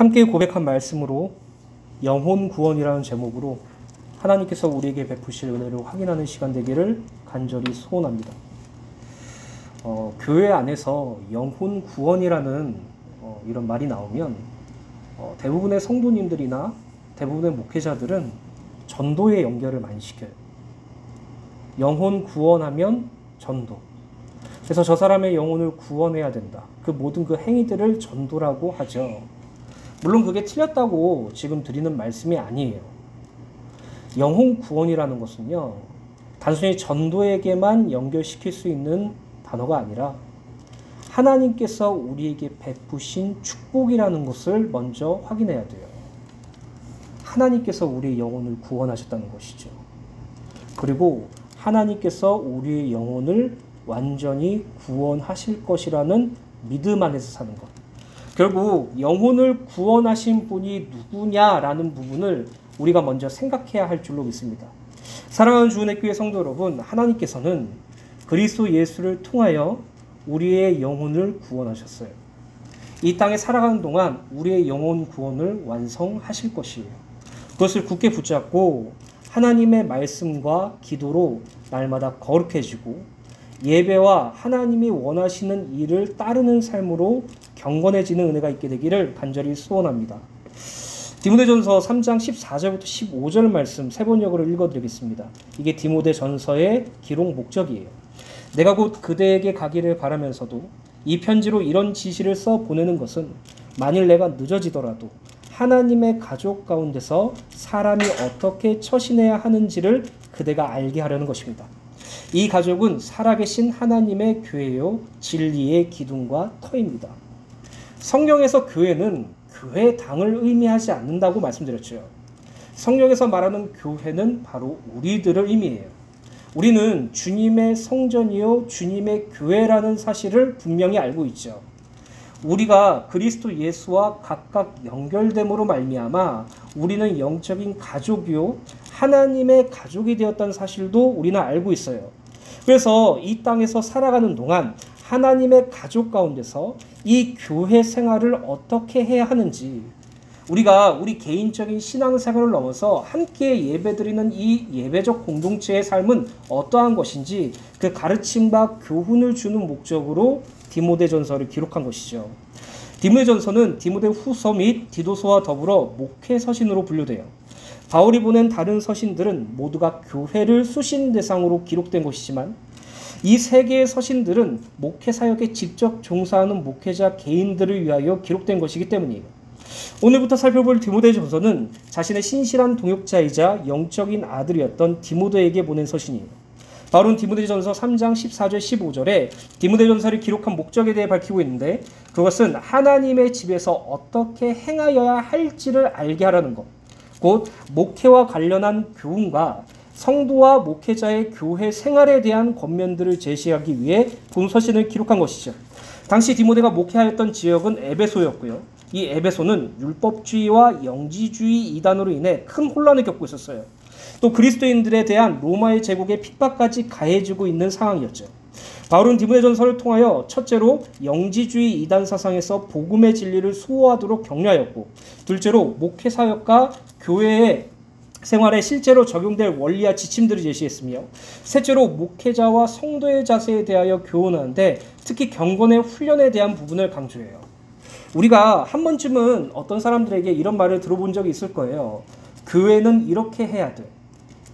함께 고백한 말씀으로 영혼 구원이라는 제목으로 하나님께서 우리에게 베푸실 은혜를 확인하는 시간 되기를 간절히 소원합니다. 교회 안에서 영혼 구원이라는 이런 말이 나오면 대부분의 성도님들이나 대부분의 목회자들은 전도에 연결을 많이 시켜요. 영혼 구원하면 전도. 그래서 저 사람의 영혼을 구원해야 된다. 그 모든 그 행위들을 전도라고 하죠. 물론 그게 틀렸다고 지금 드리는 말씀이 아니에요. 영혼 구원이라는 것은요, 단순히 전도에게만 연결시킬 수 있는 단어가 아니라 하나님께서 우리에게 베푸신 축복이라는 것을 먼저 확인해야 돼요. 하나님께서 우리의 영혼을 구원하셨다는 것이죠. 그리고 하나님께서 우리의 영혼을 완전히 구원하실 것이라는 믿음 안에서 사는 것. 결국 영혼을 구원하신 분이 누구냐라는 부분을 우리가 먼저 생각해야 할 줄로 믿습니다. 사랑하는 주은혜 교회 성도 여러분, 하나님께서는 그리스도 예수를 통하여 우리의 영혼을 구원하셨어요. 이 땅에 살아가는 동안 우리의 영혼 구원을 완성하실 것이에요. 그것을 굳게 붙잡고 하나님의 말씀과 기도로 날마다 거룩해지고 예배와 하나님이 원하시는 일을 따르는 삶으로 경건해지는 은혜가 있게 되기를 간절히 소원합니다. 디모데전서 3장 14절부터 15절 말씀 세 번역으로 읽어드리겠습니다. 이게 디모데전서의 기록 목적이에요. 내가 곧 그대에게 가기를 바라면서도 이 편지로 이런 지시를 써 보내는 것은 만일 내가 늦어지더라도 하나님의 가족 가운데서 사람이 어떻게 처신해야 하는지를 그대가 알게 하려는 것입니다. 이 가족은 살아계신 하나님의 교회요 진리의 기둥과 터입니다. 성경에서 교회는 교회당을 의미하지 않는다고 말씀드렸죠. 성경에서 말하는 교회는 바로 우리들을 의미해요. 우리는 주님의 성전이요 주님의 교회라는 사실을 분명히 알고 있죠. 우리가 그리스도 예수와 각각 연결됨으로 말미암아 우리는 영적인 가족이요 하나님의 가족이 되었다는 사실도 우리는 알고 있어요. 그래서 이 땅에서 살아가는 동안 하나님의 가족 가운데서 이 교회 생활을 어떻게 해야 하는지, 우리가 우리 개인적인 신앙생활을 넘어서 함께 예배드리는 이 예배적 공동체의 삶은 어떠한 것인지 그 가르침과 교훈을 주는 목적으로 디모데전서를 기록한 것이죠. 디모데전서는 디모데후서 및 디도서와 더불어 목회서신으로 분류돼요. 바울이 보낸 다른 서신들은 모두가 교회를 수신 대상으로 기록된 것이지만 이 세 개의 서신들은 목회사역에 직접 종사하는 목회자 개인들을 위하여 기록된 것이기 때문이에요. 오늘부터 살펴볼 디모데전서는 자신의 신실한 동역자이자 영적인 아들이었던 디모데에게 보낸 서신이에요. 바울은 디모데전서 3장 14절 15절에 디모데전서를 기록한 목적에 대해 밝히고 있는데, 그것은 하나님의 집에서 어떻게 행하여야 할지를 알게 하라는 것, 곧 목회와 관련한 교훈과 성도와 목회자의 교회 생활에 대한 권면들을 제시하기 위해 본 서신을 기록한 것이죠. 당시 디모데가 목회하였던 지역은 에베소였고요. 이 에베소는 율법주의와 영지주의 이단으로 인해 큰 혼란을 겪고 있었어요. 또 그리스도인들에 대한 로마의 제국의 핍박까지 가해지고 있는 상황이었죠. 바울은 디모데전서를 통하여 첫째로 영지주의 이단 사상에서 복음의 진리를 수호하도록 격려하였고, 둘째로 목회사역과 교회의 생활에 실제로 적용될 원리와 지침들을 제시했으며, 셋째로 목회자와 성도의 자세에 대하여 교훈하는데 특히 경건의 훈련에 대한 부분을 강조해요. 우리가 한 번쯤은 어떤 사람들에게 이런 말을 들어본 적이 있을 거예요. 교회는 이렇게 해야 돼.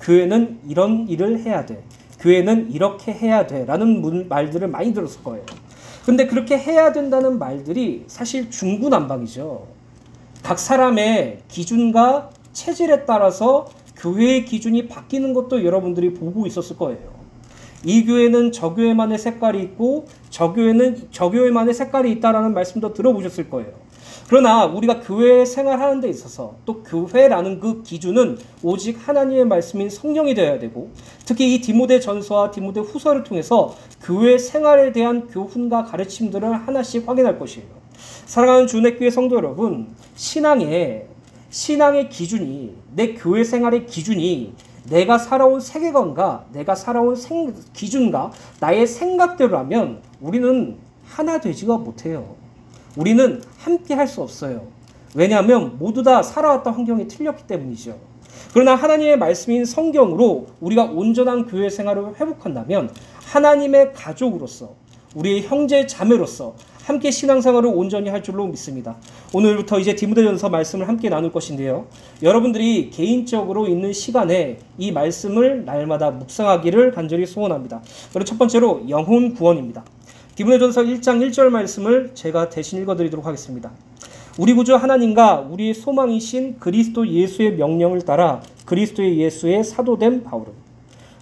교회는 이런 일을 해야 돼. 교회는 이렇게 해야 돼. 라는 말들을 많이 들었을 거예요. 근데 그렇게 해야 된다는 말들이 사실 중구난방이죠. 각 사람의 기준과 체질에 따라서 교회의 기준이 바뀌는 것도 여러분들이 보고 있었을 거예요. 이 교회는 저 교회만의 색깔이 있고 저 교회는 저 교회만의 색깔이 있다라는 말씀도 들어보셨을 거예요. 그러나 우리가 교회 생활하는 데 있어서 또 교회라는 그 기준은 오직 하나님의 말씀인 성령이 되어야 되고, 특히 이 디모데전서와 디모데후서를 통해서 교회 생활에 대한 교훈과 가르침들을 하나씩 확인할 것이에요. 사랑하는 주은혜 교회 성도 여러분, 신앙의 기준이, 내 교회 생활의 기준이 내가 살아온 세계관과 내가 살아온 기준과 나의 생각대로라면 우리는 하나 되지가 못해요. 우리는 함께 할 수 없어요. 왜냐하면 모두 다 살아왔던 환경이 틀렸기 때문이죠. 그러나 하나님의 말씀인 성경으로 우리가 온전한 교회 생활을 회복한다면 하나님의 가족으로서, 우리의 형제 자매로서 함께 신앙생활을 온전히 할 줄로 믿습니다. 오늘부터 이제 디모데전서 말씀을 함께 나눌 것인데요. 여러분들이 개인적으로 있는 시간에 이 말씀을 날마다 묵상하기를 간절히 소원합니다. 그리고 첫 번째로 영혼 구원입니다. 디모데전서 1장 1절 말씀을 제가 대신 읽어드리도록 하겠습니다. 우리 구주 하나님과 우리의 소망이신 그리스도 예수의 명령을 따라 그리스도의 예수의 사도된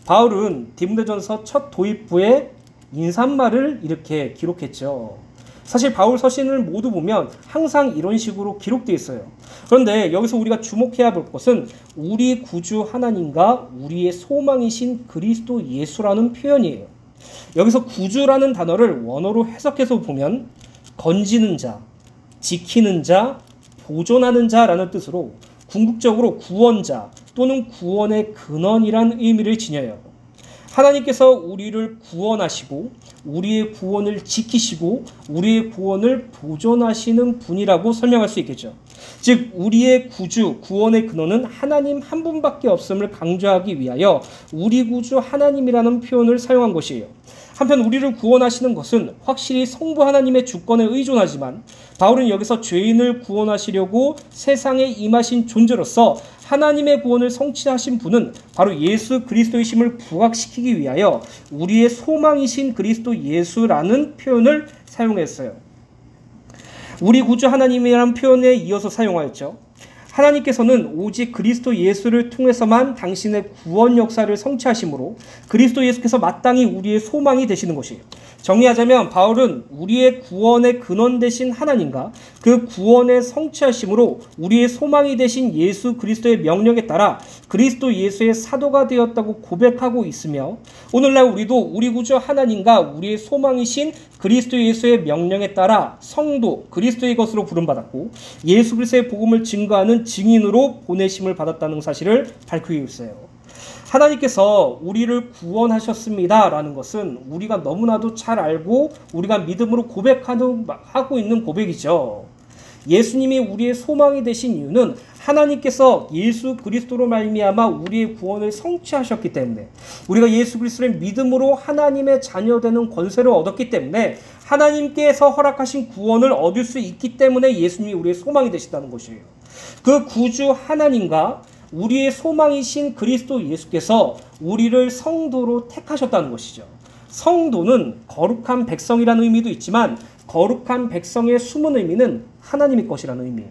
바울은 디모데전서 첫 도입부에 인사말을 이렇게 기록했죠. 사실 바울 서신을 모두 보면 항상 이런 식으로 기록되어 있어요. 그런데 여기서 우리가 주목해야 볼 것은 우리 구주 하나님과 우리의 소망이신 그리스도 예수라는 표현이에요. 여기서 구주라는 단어를 원어로 해석해서 보면 건지는 자, 지키는 자, 보존하는 자라는 뜻으로 궁극적으로 구원자 또는 구원의 근원이란 의미를 지녀요. 하나님께서 우리를 구원하시고 우리의 구원을 지키시고 우리의 구원을 보존하시는 분이라고 설명할 수 있겠죠. 즉 우리의 구주, 구원의 근원은 하나님 한 분밖에 없음을 강조하기 위하여 우리 구주 하나님이라는 표현을 사용한 것이에요. 한편 우리를 구원하시는 것은 확실히 성부 하나님의 주권에 의존하지만 바울은 여기서 죄인을 구원하시려고 세상에 임하신 존재로서 하나님의 구원을 성취하신 분은 바로 예수 그리스도이심을 부각시키기 위하여 우리의 소망이신 그리스도 예수라는 표현을 사용했어요. 우리 구주 하나님이라는 표현에 이어서 사용하였죠. 하나님께서는 오직 그리스도 예수를 통해서만 당신의 구원 역사를 성취하심으로 그리스도 예수께서 마땅히 우리의 소망이 되시는 것이에요. 정리하자면 바울은 우리의 구원의 근원 되신 하나님과 그 구원의 성취하심으로 우리의 소망이 되신 예수 그리스도의 명령에 따라 그리스도 예수의 사도가 되었다고 고백하고 있으며 오늘날 우리도 우리 구주 하나님과 우리의 소망이신 그리스도 예수의 명령에 따라 성도 그리스도의 것으로 부름받았고 예수 그리스도의 복음을 증거하는 증인으로 보내심을 받았다는 사실을 밝히고 있어요. 하나님께서 우리를 구원하셨습니다 라는 것은 우리가 너무나도 잘 알고 우리가 믿음으로 하고 있는 고백이죠. 예수님이 우리의 소망이 되신 이유는 하나님께서 예수 그리스도로 말미암아 우리의 구원을 성취하셨기 때문에 우리가 예수 그리스도의 믿음으로 하나님의 자녀되는 권세를 얻었기 때문에 하나님께서 허락하신 구원을 얻을 수 있기 때문에 예수님이 우리의 소망이 되셨다는 것이에요. 그 구주 하나님과 우리의 소망이신 그리스도 예수께서 우리를 성도로 택하셨다는 것이죠. 성도는 거룩한 백성이라는 의미도 있지만 거룩한 백성의 숨은 의미는 하나님의 것이라는 의미예요.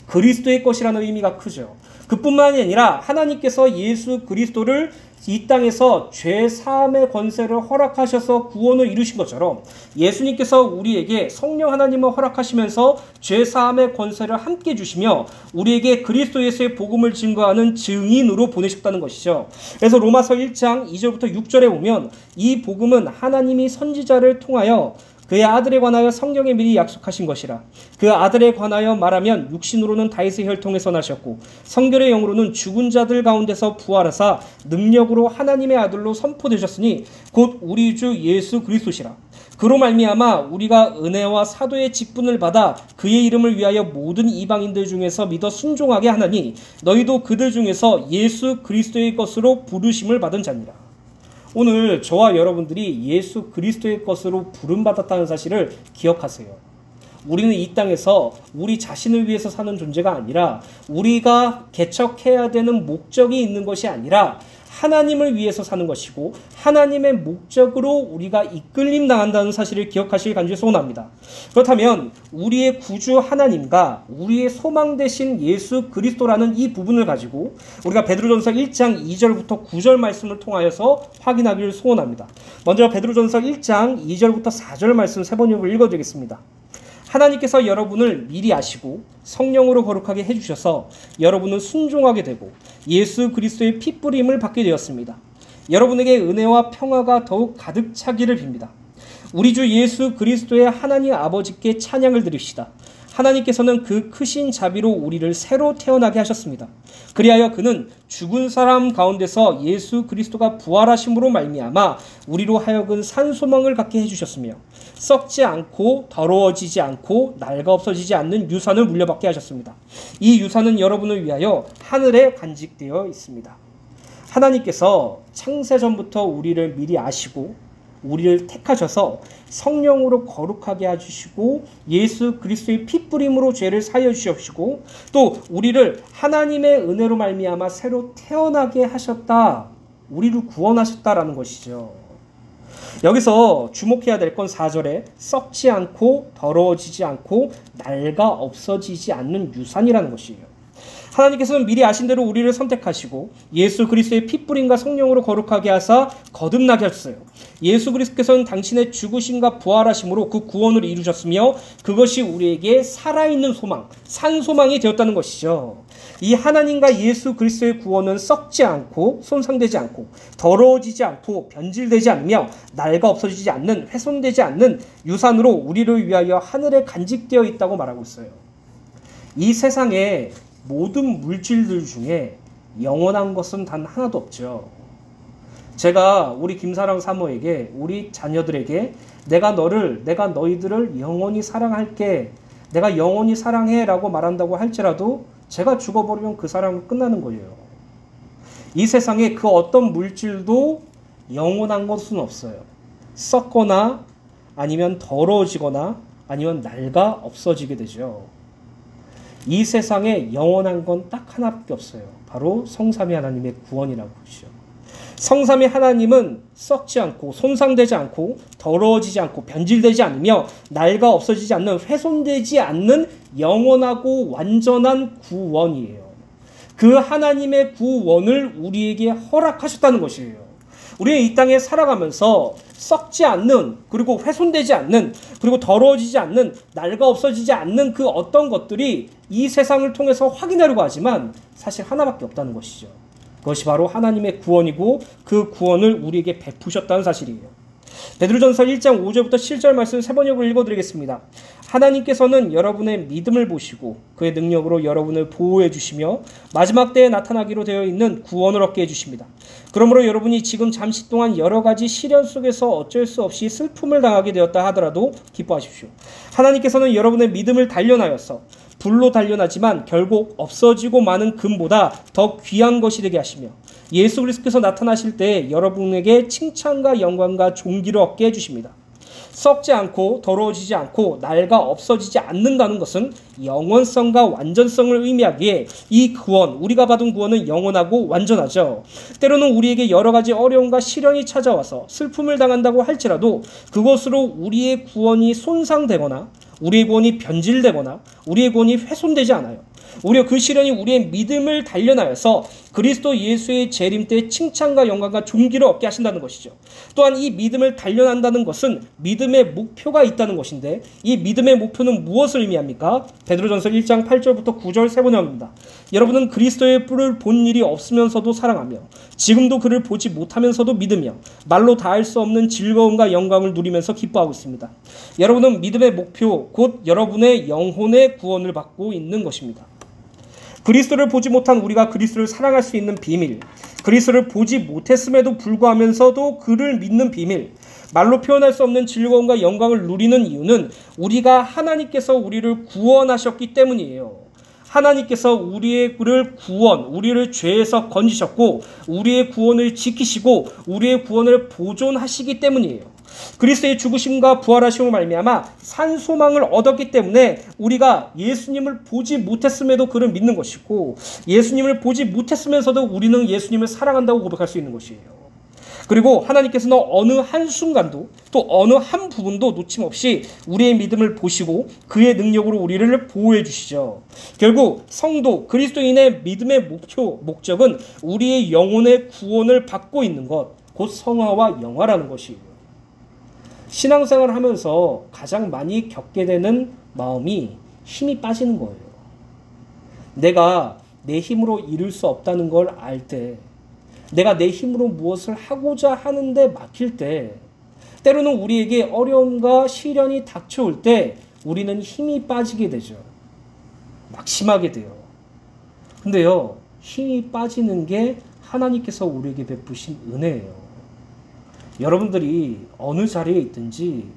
그리스도의 것이라는 의미가 크죠. 그뿐만이 아니라 하나님께서 예수 그리스도를 이 땅에서 죄 사함의 권세를 허락하셔서 구원을 이루신 것처럼 예수님께서 우리에게 성령 하나님을 허락하시면서 죄 사함의 권세를 함께 주시며 우리에게 그리스도 예수의 복음을 증거하는 증인으로 보내셨다는 것이죠. 그래서 로마서 1장 2절부터 6절에 보면 이 복음은 하나님이 선지자를 통하여 그의 아들에 관하여 성경에 미리 약속하신 것이라. 그 아들에 관하여 말하면 육신으로는 다윗의 혈통에서 나셨고 성결의 영으로는 죽은 자들 가운데서 부활하사 능력으로 하나님의 아들로 선포되셨으니 곧 우리 주 예수 그리스도시라. 그로 말미암아 우리가 은혜와 사도의 직분을 받아 그의 이름을 위하여 모든 이방인들 중에서 믿어 순종하게 하나니 너희도 그들 중에서 예수 그리스도의 것으로 부르심을 받은 자니라. 오늘 저와 여러분들이 예수 그리스도의 것으로 부름받았다는 사실을 기억하세요. 우리는 이 땅에서 우리 자신을 위해서 사는 존재가 아니라 우리가 개척해야 되는 목적이 있는 것이 아니라 하나님을 위해서 사는 것이고 하나님의 목적으로 우리가 이끌림 당한다는 사실을 기억하시길 간절히 소원합니다. 그렇다면 우리의 구주 하나님과 우리의 소망 되신 예수 그리스도라는 이 부분을 가지고 우리가 베드로전서 1장 2절부터 9절 말씀을 통하여서 확인하기를 소원합니다. 먼저 베드로전서 1장 2절부터 4절 말씀 세 번 읽어드리겠습니다. 하나님께서 여러분을 미리 아시고 성령으로 거룩하게 해주셔서 여러분은 순종하게 되고 예수 그리스도의 핏부림을 받게 되었습니다. 여러분에게 은혜와 평화가 더욱 가득 차기를 빕니다. 우리 주 예수 그리스도의 하나님 아버지께 찬양을 드립시다. 하나님께서는 그 크신 자비로 우리를 새로 태어나게 하셨습니다. 그리하여 그는 죽은 사람 가운데서 예수 그리스도가 부활하심으로 말미암아 우리로 하여금 산 소망을 갖게 해주셨으며 썩지 않고 더러워지지 않고 낡아 없어지지 않는 유산을 물려받게 하셨습니다. 이 유산은 여러분을 위하여 하늘에 간직되어 있습니다. 하나님께서 창세전부터 우리를 미리 아시고 우리를 택하셔서 성령으로 거룩하게 해주시고 예수 그리스도의 핏부림으로 죄를 사여 주시옵시고 또 우리를 하나님의 은혜로 말미암아 새로 태어나게 하셨다. 우리를 구원하셨다라는 것이죠. 여기서 주목해야 될 건 4절에 썩지 않고 더러워지지 않고 낡아 없어지지 않는 유산이라는 것이에요. 하나님께서는 미리 아신 대로 우리를 선택하시고 예수 그리스도의 핏부림과 성령으로 거룩하게 하사 거듭나게 하셨어요. 예수 그리스도께서는 당신의 죽으심과 부활하심으로 그 구원을 이루셨으며 그것이 우리에게 살아있는 소망, 산 소망이 되었다는 것이죠. 이 하나님과 예수 그리스도의 구원은 썩지 않고 손상되지 않고 더러워지지 않고 변질되지 않으며 낡아 없어지지 않는 훼손되지 않는 유산으로 우리를 위하여 하늘에 간직되어 있다고 말하고 있어요. 이 세상에 모든 물질들 중에 영원한 것은 단 하나도 없죠. 제가 우리 김사랑 사모에게 우리 자녀들에게 내가 너희들을 영원히 사랑할게, 내가 영원히 사랑해 라고 말한다고 할지라도 제가 죽어버리면 그 사랑은 끝나는 거예요. 이 세상에 그 어떤 물질도 영원한 것은 없어요. 썩거나 아니면 더러워지거나 아니면 낡아 없어지게 되죠. 이 세상에 영원한 건 딱 하나밖에 없어요. 바로 성삼위 하나님의 구원이라고 하시죠. 성삼위 하나님은 썩지 않고 손상되지 않고 더러워지지 않고 변질되지 않으며 낡아 없어지지 않는 훼손되지 않는 영원하고 완전한 구원이에요. 그 하나님의 구원을 우리에게 허락하셨다는 것이에요. 우리는 이 땅에 살아가면서 썩지 않는, 그리고 훼손되지 않는, 그리고 더러워지지 않는, 낡아 없어지지 않는 그 어떤 것들이 이 세상을 통해서 확인하려고 하지만 사실 하나밖에 없다는 것이죠. 그것이 바로 하나님의 구원이고 그 구원을 우리에게 베푸셨다는 사실이에요. 베드로전서 1장 5절부터 7절 말씀 세 번역으로 읽어드리겠습니다. 하나님께서는 여러분의 믿음을 보시고 그의 능력으로 여러분을 보호해 주시며 마지막 때에 나타나기로 되어 있는 구원을 얻게 해주십니다. 그러므로 여러분이 지금 잠시 동안 여러 가지 시련 속에서 어쩔 수 없이 슬픔을 당하게 되었다 하더라도 기뻐하십시오. 하나님께서는 여러분의 믿음을 단련하여서 불로 단련하지만 결국 없어지고 마는 금보다 더 귀한 것이 되게 하시며 예수 그리스도께서 나타나실 때 여러분에게 칭찬과 영광과 존귀를 얻게 해주십니다. 썩지 않고 더러워지지 않고 낡아 없어지지 않는다는 것은 영원성과 완전성을 의미하기에 이 구원, 우리가 받은 구원은 영원하고 완전하죠. 때로는 우리에게 여러 가지 어려움과 시련이 찾아와서 슬픔을 당한다고 할지라도 그것으로 우리의 구원이 손상되거나 우리의 구원이 변질되거나 우리의 구원이 훼손되지 않아요. 오히려 그 시련이 우리의 믿음을 단련하여서 그리스도 예수의 재림 때 칭찬과 영광과 존귀를 얻게 하신다는 것이죠. 또한 이 믿음을 단련한다는 것은 믿음의 목표가 있다는 것인데 이 믿음의 목표는 무엇을 의미합니까? 베드로전서 1장 8절부터 9절 세 번역입니다. 여러분은 그리스도의 뿔을 본 일이 없으면서도 사랑하며 지금도 그를 보지 못하면서도 믿으며 말로 다할 수 없는 즐거움과 영광을 누리면서 기뻐하고 있습니다. 여러분은 믿음의 목표 곧 여러분의 영혼의 구원을 받고 있는 것입니다. 그리스도를 보지 못한 우리가 그리스도를 사랑할 수 있는 비밀, 그리스도를 보지 못했음에도 불구하면서도 그를 믿는 비밀, 말로 표현할 수 없는 즐거움과 영광을 누리는 이유는 우리가 하나님께서 우리를 구원하셨기 때문이에요. 하나님께서 우리를 구원, 우리를 죄에서 건지셨고 우리의 구원을 지키시고 우리의 구원을 보존하시기 때문이에요. 그리스도의 죽으심과 부활하심으로 말미암아 산 소망을 얻었기 때문에 우리가 예수님을 보지 못했음에도 그를 믿는 것이고 예수님을 보지 못했으면서도 우리는 예수님을 사랑한다고 고백할 수 있는 것이에요. 그리고 하나님께서는 어느 한순간도 또 어느 한 부분도 놓침없이 우리의 믿음을 보시고 그의 능력으로 우리를 보호해 주시죠. 결국 성도 그리스도인의 믿음의 목적은 우리의 영혼의 구원을 받고 있는 것, 곧 성화와 영화라는 것이에요. 신앙생활을 하면서 가장 많이 겪게 되는 마음이 힘이 빠지는 거예요. 내가 내 힘으로 이룰 수 없다는 걸 알 때, 내가 내 힘으로 무엇을 하고자 하는데 막힐 때, 때로는 우리에게 어려움과 시련이 닥쳐올 때 우리는 힘이 빠지게 되죠. 낙심하게 돼요. 근데요, 힘이 빠지는 게 하나님께서 우리에게 베푸신 은혜예요. 여러분들이 어느 자리에 있든지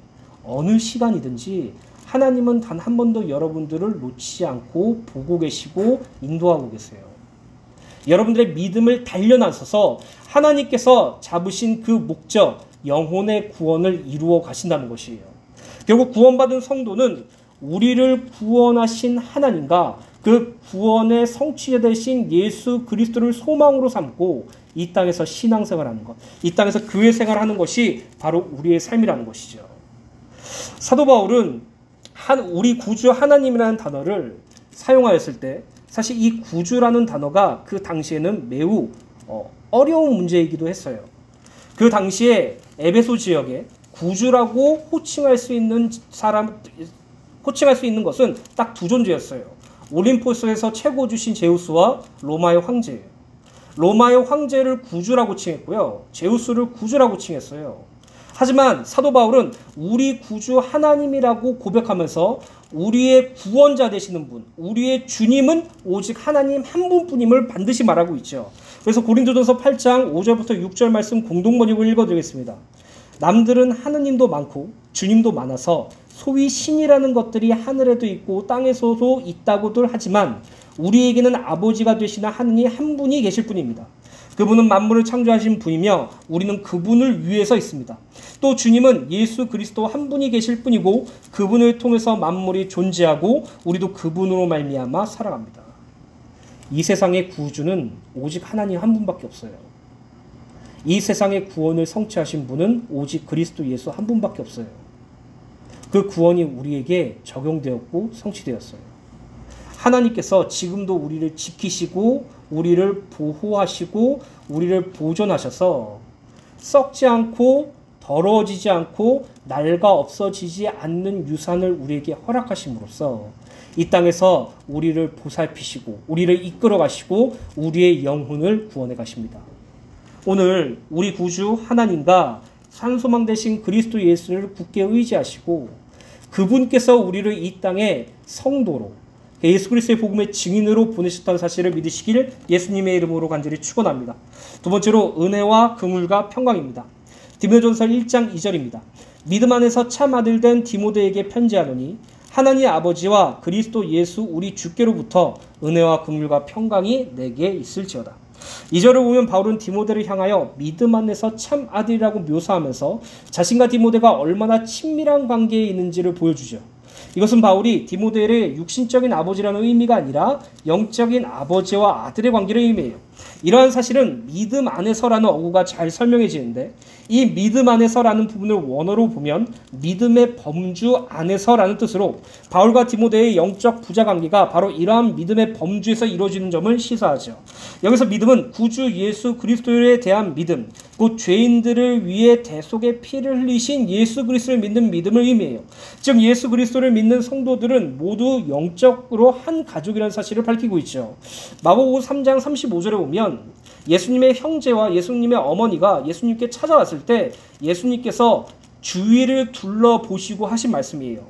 어느 시간이든지 하나님은 단 한 번도 여러분들을 놓치지 않고 보고 계시고 인도하고 계세요. 여러분들의 믿음을 단련하셔서 하나님께서 잡으신 그 목적, 영혼의 구원을 이루어 가신다는 것이에요. 결국 구원받은 성도는 우리를 구원하신 하나님과 그 구원의 성취자 되신 예수 그리스도를 소망으로 삼고 이 땅에서 신앙생활하는 것, 이 땅에서 교회 생활하는 것이 바로 우리의 삶이라는 것이죠. 사도 바울은 우리 구주 하나님이라는 단어를 사용하였을 때 사실 이 구주라는 단어가 그 당시에는 매우 어려운 문제이기도 했어요. 그 당시에 에베소 지역에 구주라고 호칭할 수 있는 것은 딱 두 존재였어요. 올림포스에서 최고주신 제우스와 로마의 황제예요. 로마의 황제를 구주라고 칭했고요. 제우스를 구주라고 칭했어요. 하지만 사도 바울은 우리 구주 하나님이라고 고백하면서 우리의 구원자 되시는 분, 우리의 주님은 오직 하나님 한 분뿐임을 반드시 말하고 있죠. 그래서 고린도전서 8장 5절부터 6절 말씀 공동번역을 읽어드리겠습니다. 남들은 하느님도 많고 주님도 많아서 소위 신이라는 것들이 하늘에도 있고 땅에서도 있다고들 하지만 우리에게는 아버지가 되시는 하느님 한 분이 계실 뿐입니다. 그분은 만물을 창조하신 분이며 우리는 그분을 위해서 있습니다. 또 주님은 예수 그리스도 한 분이 계실 뿐이고 그분을 통해서 만물이 존재하고 우리도 그분으로 말미암아 살아갑니다. 이 세상의 구주는 오직 하나님 한 분밖에 없어요. 이 세상의 구원을 성취하신 분은 오직 그리스도 예수 한 분밖에 없어요. 그 구원이 우리에게 적용되었고 성취되었어요. 하나님께서 지금도 우리를 지키시고 우리를 보호하시고 우리를 보존하셔서 썩지 않고 더러워지지 않고 낡아 없어지지 않는 유산을 우리에게 허락하심으로써 이 땅에서 우리를 보살피시고 우리를 이끌어 가시고 우리의 영혼을 구원해 가십니다. 오늘 우리 구주 하나님과 산소망 되신 그리스도 예수를 굳게 의지하시고 그분께서 우리를 이 땅에 성도로 예수 그리스도의 복음의 증인으로 보내셨다는 사실을 믿으시길 예수님의 이름으로 간절히 축원합니다. 두 번째로 은혜와 긍휼과 평강입니다. 디모데전서 1장 2절입니다. 믿음 안에서 참 아들 된 디모데에게 편지하노니 하나님 아버지와 그리스도 예수 우리 주께로부터 은혜와 긍휼과 평강이 내게 있을지어다. 이 절을 보면 바울은 디모데를 향하여 믿음 안에서 참 아들이라고 묘사하면서 자신과 디모데가 얼마나 친밀한 관계에 있는지를 보여주죠. 이것은 바울이 디모데를 육신적인 아버지라는 의미가 아니라 영적인 아버지와 아들의 관계를 의미해요. 이러한 사실은 믿음 안에서라는 어구가 잘 설명해지는데 이 믿음 안에서라는 부분을 원어로 보면 믿음의 범주 안에서라는 뜻으로 바울과 디모데의 영적 부자관계가 바로 이러한 믿음의 범주에서 이루어지는 점을 시사하죠. 여기서 믿음은 구주 예수 그리스도에 대한 믿음, 곧 죄인들을 위해 대속의 피를 흘리신 예수 그리스도를 믿는 믿음을 의미해요. 즉 예수 그리스도를 믿는 성도들은 모두 영적으로 한 가족이라는 사실을 밝히고 있죠. 마가복음 3장 35절에 보면 예수님의 형제와 예수님의 어머니가 예수님께 찾아왔을 때 예수님께서 주위를 둘러보시고 하신 말씀이에요.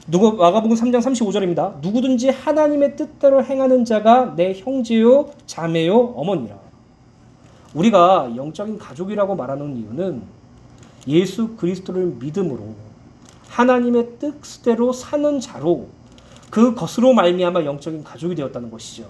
마가복음 3장 35절입니다. 누구든지 하나님의 뜻대로 행하는 자가 내 형제요 자매요 어머니라. 우리가 영적인 가족이라고 말하는 이유는 예수 그리스도를 믿음으로 하나님의 뜻대로 사는 자로 그것으로 말미암아 영적인 가족이 되었다는 것이죠.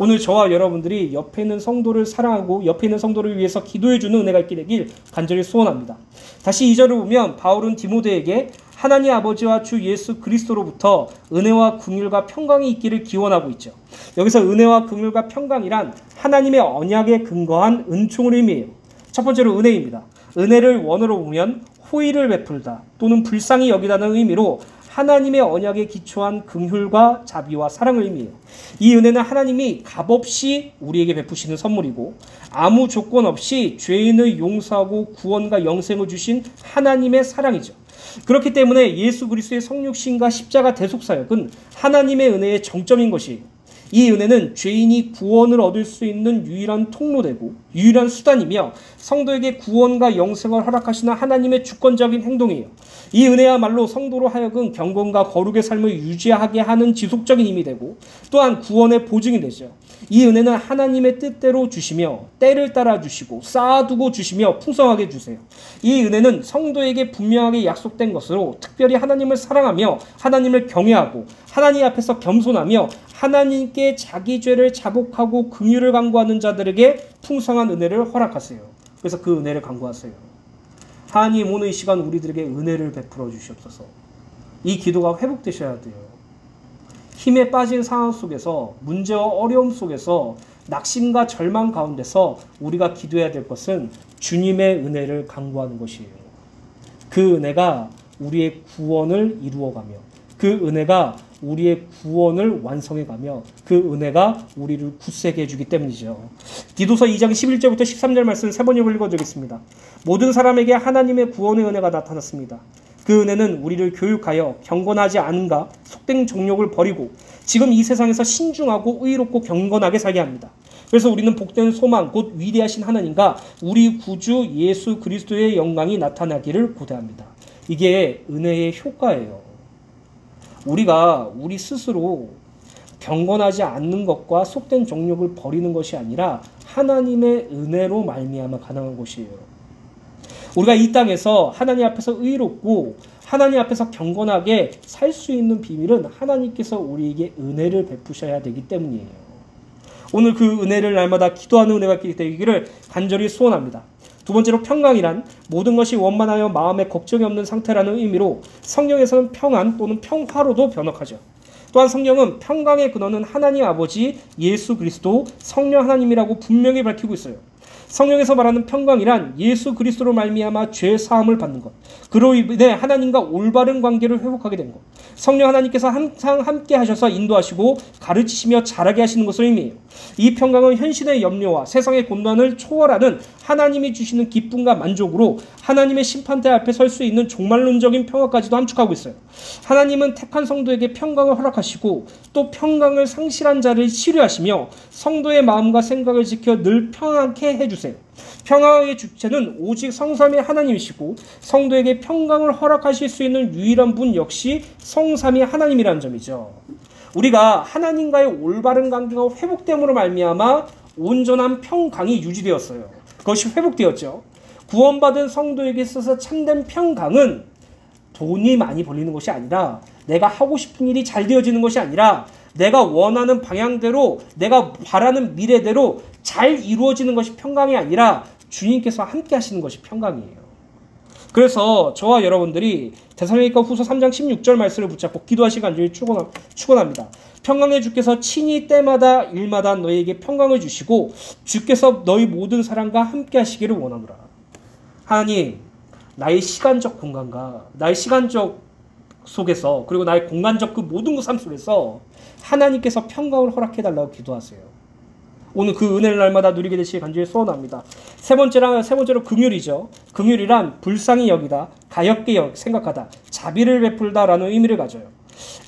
오늘 저와 여러분들이 옆에 있는 성도를 사랑하고 옆에 있는 성도를 위해서 기도해주는 은혜가 있게 되길 간절히 소원합니다. 다시 2절을 보면 바울은 디모데에게 하나님 아버지와 주 예수 그리스도로부터 은혜와 긍휼과 평강이 있기를 기원하고 있죠. 여기서 은혜와 긍휼과 평강이란 하나님의 언약에 근거한 은총을 의미해요. 첫 번째로 은혜입니다. 은혜를 원어로 보면 호의를 베풀다 또는 불쌍히 여기다는 의미로 하나님의 언약에 기초한 긍휼과 자비와 사랑을 의미해요. 이 은혜는 하나님이 값없이 우리에게 베푸시는 선물이고 아무 조건 없이 죄인을 용서하고 구원과 영생을 주신 하나님의 사랑이죠. 그렇기 때문에 예수 그리스도의 성육신과 십자가 대속사역은 하나님의 은혜의 정점인 것이에요. 이 은혜는 죄인이 구원을 얻을 수 있는 유일한 통로되고 유일한 수단이며 성도에게 구원과 영생을 허락하시는 하나님의 주권적인 행동이에요. 이 은혜야말로 성도로 하여금 경건과 거룩의 삶을 유지하게 하는 지속적인 힘이 되고 또한 구원의 보증이 되죠. 이 은혜는 하나님의 뜻대로 주시며 때를 따라 주시고 쌓아두고 주시며 풍성하게 주세요. 이 은혜는 성도에게 분명하게 약속된 것으로 특별히 하나님을 사랑하며 하나님을 경외하고 하나님 앞에서 겸손하며 하나님께 자기 죄를 자복하고 긍휼을 간구하는 자들에게 풍성한 은혜를 허락하세요. 그래서 그 은혜를 간구하세요. 하나님, 오늘 이 시간 우리들에게 은혜를 베풀어 주시옵소서. 이 기도가 회복되셔야 돼요. 힘에 빠진 상황 속에서, 문제와 어려움 속에서, 낙심과 절망 가운데서 우리가 기도해야 될 것은 주님의 은혜를 간구하는 것이에요. 그 은혜가 우리의 구원을 이루어가며, 그 은혜가 우리의 구원을 완성해가며, 그 은혜가 우리를 굳세게 해주기 때문이죠. 디도서 2장 11절부터 13절 말씀 세 번 읽어드리겠습니다. 모든 사람에게 하나님의 구원의 은혜가 나타났습니다. 그 은혜는 우리를 교육하여 경건하지 않은가 속된 정욕을 버리고 지금 이 세상에서 신중하고 의롭고 경건하게 살게 합니다. 그래서 우리는 복된 소망 곧 위대하신 하나님과 우리 구주 예수 그리스도의 영광이 나타나기를 고대합니다. 이게 은혜의 효과예요. 우리가 우리 스스로 경건하지 않는 것과 속된 정욕을 버리는 것이 아니라 하나님의 은혜로 말미암아 가능한 것이에요. 우리가 이 땅에서 하나님 앞에서 의롭고 하나님 앞에서 경건하게 살 수 있는 비밀은 하나님께서 우리에게 은혜를 베푸셔야 되기 때문이에요. 오늘 그 은혜를 날마다 기도하는 은혜가 되기를 간절히 소원합니다. 두 번째로 평강이란 모든 것이 원만하여 마음에 걱정이 없는 상태라는 의미로 성경에서는 평안 또는 평화로도 번역하죠. 또한 성경은 평강의 근원은 하나님 아버지 예수 그리스도 성령 하나님이라고 분명히 밝히고 있어요. 성경에서 말하는 평강이란 예수 그리스도로 말미암아 죄 사함을 받는 것, 그로 인해 하나님과 올바른 관계를 회복하게 된 것, 성령 하나님께서 항상 함께 하셔서 인도하시고 가르치시며 자라게 하시는 것을 의미해요. 이 평강은 현실의 염려와 세상의 곤란을 초월하는 하나님이 주시는 기쁨과 만족으로 하나님의 심판대 앞에 설 수 있는 종말론적인 평화까지도 함축하고 있어요. 하나님은 택한 성도에게 평강을 허락하시고 또 평강을 상실한 자를 치료하시며 성도의 마음과 생각을 지켜 늘 평안케 해주세요. 평화의 주체는 오직 성삼위 하나님이시고 성도에게 평강을 허락하실 수 있는 유일한 분 역시 성삼위 하나님이라는 점이죠. 우리가 하나님과의 올바른 관계가 회복됨으로 말미암아 온전한 평강이 유지되었어요. 그것이 회복되었죠. 구원받은 성도에게 있어서 참된 평강은 돈이 많이 벌리는 것이 아니라 내가 하고 싶은 일이 잘 되어지는 것이 아니라 내가 원하는 방향대로 내가 바라는 미래대로 잘 이루어지는 것이 평강이 아니라 주님께서 함께 하시는 것이 평강이에요. 그래서 저와 여러분들이 데살로니가 후서 3장 16절 말씀을 붙잡고 기도하시기 간절히 축원합니다. 평강의 주께서 친히 때마다 일마다 너희에게 평강을 주시고 주께서 너희 모든 사람과 함께 하시기를 원하노라. 하나님, 나의 시간적 공간과 나의 시간적 속에서 그리고 나의 공간적 그 모든 삶 속에서 하나님께서 평강을 허락해달라고 기도하세요. 오늘 그 은혜를 날마다 누리게 되시길 간절히 소원합니다. 세 번째로 긍휼이죠. 긍휼이란 불쌍히 여기다, 가엾게 생각하다, 자비를 베풀다라는 의미를 가져요.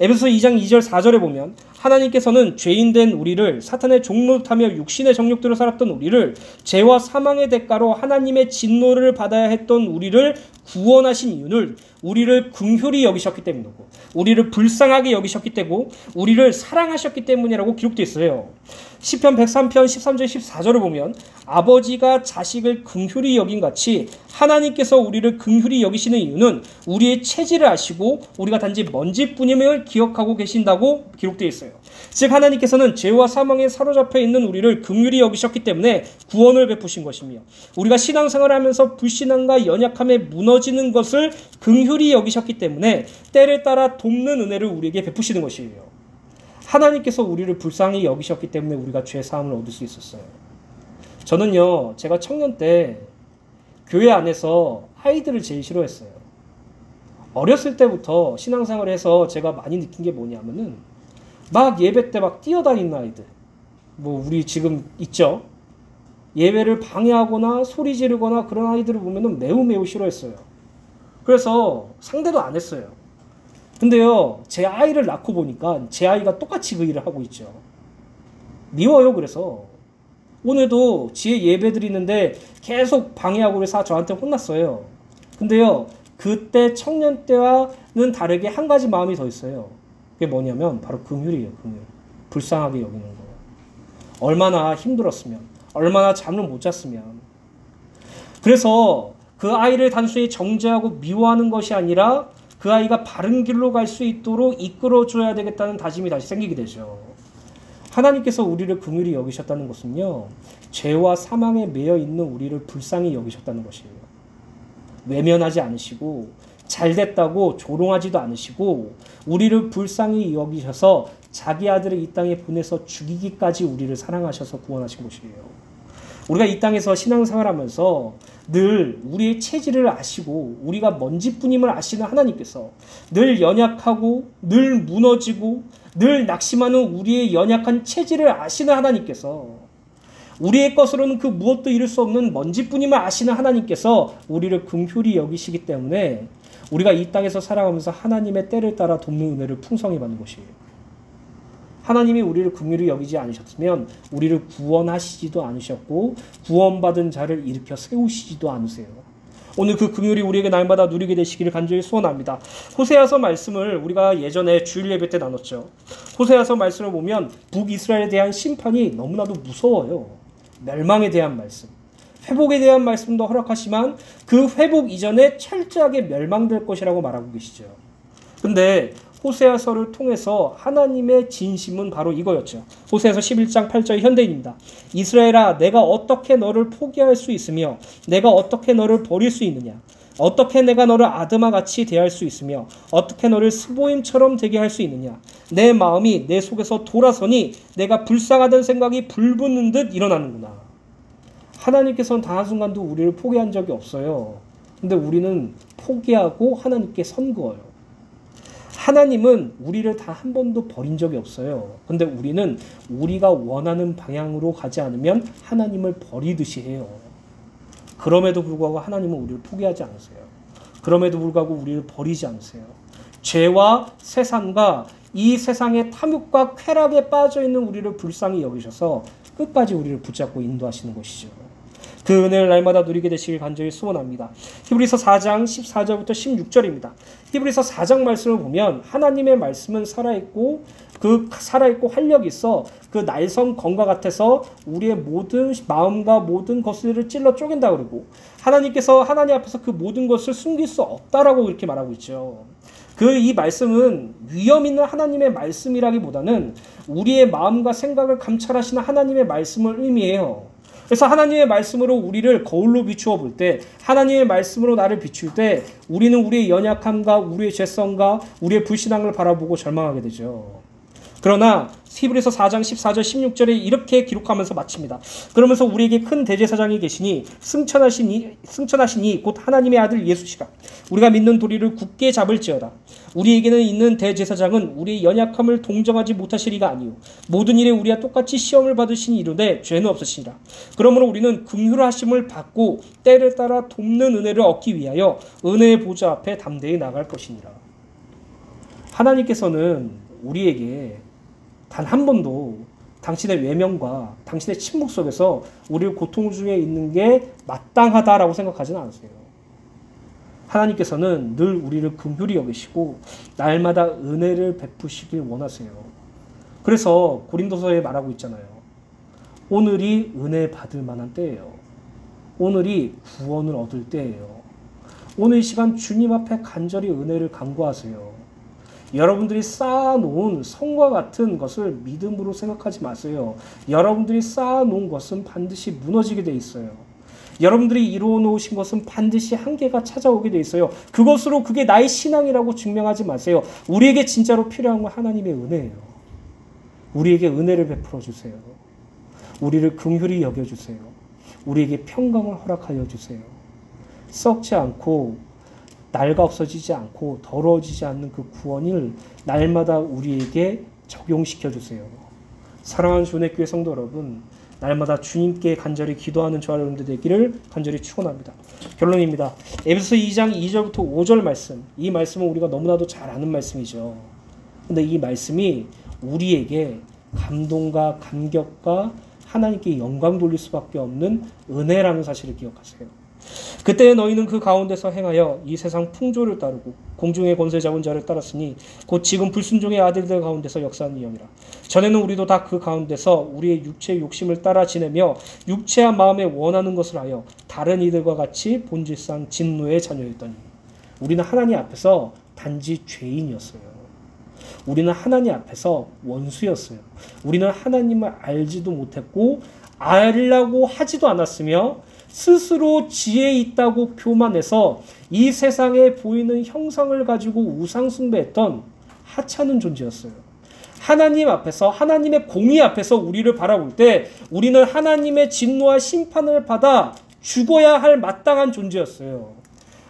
에베소서 2장 2절 4절에 보면 하나님께서는 죄인된 우리를 사탄의 종노릇하며 육신의 정욕대로 살았던 우리를 죄와 사망의 대가로 하나님의 진노를 받아야 했던 우리를 구원하신 이유는 우리를 긍휼히 여기셨기 때문이고 우리를 불쌍하게 여기셨기 때문이고 우리를 사랑하셨기 때문이라고 기록되어 있어요. 시편 103편 13절 14절을 보면 아버지가 자식을 긍휼히 여긴 같이 하나님께서 우리를 긍휼히 여기시는 이유는 우리의 체질을 아시고 우리가 단지 먼지뿐임을 기억하고 계신다고 기록되어 있어요. 즉 하나님께서는 죄와 사망에 사로잡혀 있는 우리를 긍휼히 여기셨기 때문에 구원을 베푸신 것이며 우리가 신앙생활을 하면서 불신앙과 연약함에 무너지는 것을 긍휼히 여기셨기 때문에 때를 따라 돕는 은혜를 우리에게 베푸시는 것이에요. 하나님께서 우리를 불쌍히 여기셨기 때문에 우리가 죄 사함을 얻을 수 있었어요. 저는요, 제가 청년 때 교회 안에서 아이들을 제일 싫어했어요. 어렸을 때부터 신앙생활을 해서 제가 많이 느낀 게 뭐냐면은 막 예배 때 막 뛰어다니는 아이들, 뭐 우리 지금 있죠? 예배를 방해하거나 소리 지르거나 그런 아이들을 보면은 매우 싫어했어요. 그래서 상대도 안 했어요. 근데요, 제 아이를 낳고 보니까 제 아이가 똑같이 그 일을 하고 있죠. 미워요. 그래서 오늘도 지혜 예배 드리는데 계속 방해하고 그래서 저한테 혼났어요. 근데요, 그때 청년 때와는 다르게 한 가지 마음이 더 있어요. 그게 뭐냐면 바로 긍휼이에요. 긍휼. 불쌍하게 여기는 거예요. 얼마나 힘들었으면, 얼마나 잠을 못 잤으면. 그래서 그 아이를 단순히 정죄하고 미워하는 것이 아니라 그 아이가 바른 길로 갈 수 있도록 이끌어줘야 되겠다는 다짐이 다시 생기게 되죠. 하나님께서 우리를 긍휼히 여기셨다는 것은요, 죄와 사망에 매여 있는 우리를 불쌍히 여기셨다는 것이에요. 외면하지 않으시고 잘됐다고 조롱하지도 않으시고 우리를 불쌍히 여기셔서 자기 아들을 이 땅에 보내서 죽이기까지 우리를 사랑하셔서 구원하신 것이에요. 우리가 이 땅에서 신앙생활하면서 늘 우리의 체질을 아시고 우리가 먼지뿐임을 아시는 하나님께서 늘 연약하고 늘 무너지고 늘 낙심하는 우리의 연약한 체질을 아시는 하나님께서 우리의 것으로는 그 무엇도 이룰 수 없는 먼지뿐임을 아시는 하나님께서 우리를 긍휼히 여기시기 때문에 우리가 이 땅에서 살아가면서 하나님의 때를 따라 돕는 은혜를 풍성히 받는 것이에요. 하나님이 우리를 긍휼히 여기지 않으셨으면 우리를 구원하시지도 않으셨고 구원받은 자를 일으켜 세우시지도 않으세요. 오늘 그 긍휼이 우리에게 날마다 누리게 되시기를 간절히 소원합니다. 호세아서 말씀을 우리가 예전에 주일 예배 때 나눴죠. 호세아서 말씀을 보면 북이스라엘에 대한 심판이 너무나도 무서워요. 멸망에 대한 말씀, 회복에 대한 말씀도 허락하지만 그 회복 이전에 철저하게 멸망될 것이라고 말하고 계시죠. 근데 호세아서를 통해서 하나님의 진심은 바로 이거였죠. 호세아서 11장 8절 현대인입니다. 이스라엘아, 내가 어떻게 너를 포기할 수 있으며 내가 어떻게 너를 버릴 수 있느냐? 어떻게 내가 너를 아드마 같이 대할 수 있으며 어떻게 너를 스보임처럼 되게 할 수 있느냐? 내 마음이 내 속에서 돌아서니 내가 불쌍하다는 생각이 불붙는 듯 일어나는구나. 하나님께서는 단 한순간도 우리를 포기한 적이 없어요. 근데 우리는 포기하고 하나님께 선거해요. 하나님은 우리를 다 한 번도 버린 적이 없어요. 근데 우리는 우리가 원하는 방향으로 가지 않으면 하나님을 버리듯이 해요. 그럼에도 불구하고 하나님은 우리를 포기하지 않으세요. 그럼에도 불구하고 우리를 버리지 않으세요. 죄와 세상과 이 세상의 탐욕과 쾌락에 빠져있는 우리를 불쌍히 여기셔서 끝까지 우리를 붙잡고 인도하시는 것이죠. 그 은혜를 날마다 누리게 되시길 간절히 소원합니다. 히브리서 4장 14절부터 16절입니다. 히브리서 4장 말씀을 보면 하나님의 말씀은 살아있고 그 살아있고 활력이 있어 그 날성 검과 같아서 우리의 모든 마음과 모든 것들을 찔러 쪼갠다 그러고 하나님께서 하나님 앞에서 그 모든 것을 숨길 수 없다라고 이렇게 말하고 있죠. 이 말씀은 위험 있는 하나님의 말씀이라기보다는 우리의 마음과 생각을 감찰하시는 하나님의 말씀을 의미해요. 그래서 하나님의 말씀으로 우리를 거울로 비추어 볼 때, 하나님의 말씀으로 나를 비출 때 우리는 우리의 연약함과 우리의 죄성과 우리의 불신앙을 바라보고 절망하게 되죠. 그러나 히브리서 4장 14절 16절에 이렇게 기록하면서 마칩니다. 그러면서 우리에게 큰 대제사장이 계시니 승천하시니 곧 하나님의 아들 예수시라. 우리가 믿는 도리를 굳게 잡을지어다. 우리에게는 있는 대제사장은 우리의 연약함을 동정하지 못하시리가 아니요 모든 일에 우리와 똑같이 시험을 받으시니 이르되 죄는 없으시니라. 그러므로 우리는 긍휼하심을 받고 때를 따라 돕는 은혜를 얻기 위하여 은혜의 보좌 앞에 담대히 나갈 것이니라. 하나님께서는 우리에게 단 한 번도 당신의 외면과 당신의 침묵 속에서 우리를 고통 중에 있는 게 마땅하다라고 생각하지는 않으세요. 하나님께서는 늘 우리를 긍휼히 여기시고 날마다 은혜를 베푸시길 원하세요. 그래서 고린도서에 말하고 있잖아요. 오늘이 은혜 받을 만한 때예요. 오늘이 구원을 얻을 때예요. 오늘 이 시간 주님 앞에 간절히 은혜를 간구하세요. 여러분들이 쌓아놓은 성과 같은 것을 믿음으로 생각하지 마세요. 여러분들이 쌓아놓은 것은 반드시 무너지게 돼 있어요. 여러분들이 이루어놓으신 것은 반드시 한계가 찾아오게 돼 있어요. 그것으로 그게 나의 신앙이라고 증명하지 마세요. 우리에게 진짜로 필요한 건 하나님의 은혜예요. 우리에게 은혜를 베풀어 주세요. 우리를 긍휼히 여겨주세요. 우리에게 평강을 허락하여 주세요. 썩지 않고 낡아 없어지지 않고 더러워지지 않는 그 구원을 날마다 우리에게 적용시켜 주세요. 사랑하는 주님의 성도 여러분, 날마다 주님께 간절히 기도하는 저와 여러분들 되기를 간절히 축원합니다. 결론입니다. 에베소서 2장 2절부터 5절 말씀, 이 말씀은 우리가 너무나도 잘 아는 말씀이죠. 근데 이 말씀이 우리에게 감동과 감격과 하나님께 영광 돌릴 수밖에 없는 은혜라는 사실을 기억하세요. 그때 너희는 그 가운데서 행하여 이 세상 풍조를 따르고 공중의 권세 잡은 자를 따랐으니 곧 지금 불순종의 아들들 가운데서 역사하는 영이라. 전에는 우리도 다 그 가운데서 우리의 육체의 욕심을 따라 지내며 육체와 마음에 원하는 것을 하여 다른 이들과 같이 본질상 진노의 자녀였더니 우리는 하나님 앞에서 단지 죄인이었어요. 우리는 하나님 앞에서 원수였어요. 우리는 하나님을 알지도 못했고 알려고 하지도 않았으며 스스로 지혜 있다고 교만해서 이 세상에 보이는 형상을 가지고 우상 숭배했던 하찮은 존재였어요. 하나님 앞에서, 하나님의 공의 앞에서 우리를 바라볼 때 우리는 하나님의 진노와 심판을 받아 죽어야 할 마땅한 존재였어요.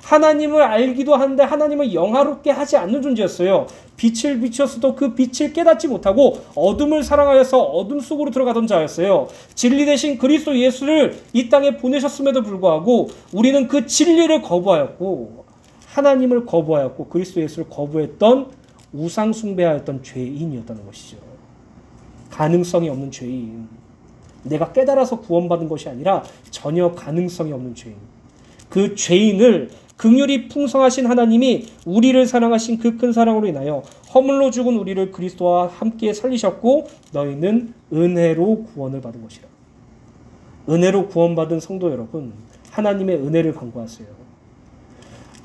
하나님을 알기도 하는데 하나님을 영화롭게 하지 않는 존재였어요. 빛을 비춰서도 그 빛을 깨닫지 못하고 어둠을 사랑하여서 어둠 속으로 들어가던 자였어요. 진리 대신 그리스도 예수를 이 땅에 보내셨음에도 불구하고 우리는 그 진리를 거부하였고 하나님을 거부하였고 그리스도 예수를 거부했던 우상 숭배하였던 죄인이었다는 것이죠. 가능성이 없는 죄인. 내가 깨달아서 구원받은 것이 아니라 전혀 가능성이 없는 죄인. 그 죄인을 긍휼이 풍성하신 하나님이 우리를 사랑하신 그 큰 사랑으로 인하여 허물로 죽은 우리를 그리스도와 함께 살리셨고 너희는 은혜로 구원을 받은 것이라. 은혜로 구원받은 성도 여러분, 하나님의 은혜를 간구하세요.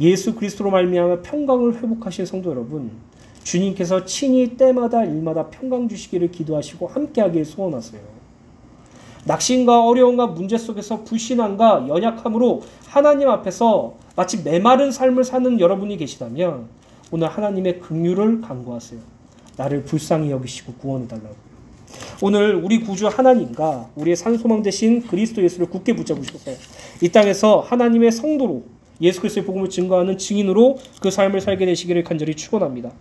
예수 그리스도로 말미암아 평강을 회복하신 성도 여러분, 주님께서 친히 때마다 일마다 평강 주시기를 기도하시고 함께하기를 소원하세요. 낙심과 어려움과 문제 속에서 불신앙과 연약함으로 하나님 앞에서 마치 메마른 삶을 사는 여러분이 계시다면 오늘 하나님의 긍휼을 간구하세요. 나를 불쌍히 여기시고 구원해달라고. 오늘 우리 구주 하나님과 우리의 산소망 되신 그리스도 예수를 굳게 붙잡으셔서 이 땅에서 하나님의 성도로 예수 그리스도의 복음을 증거하는 증인으로 그 삶을 살게 되시기를 간절히 축원합니다.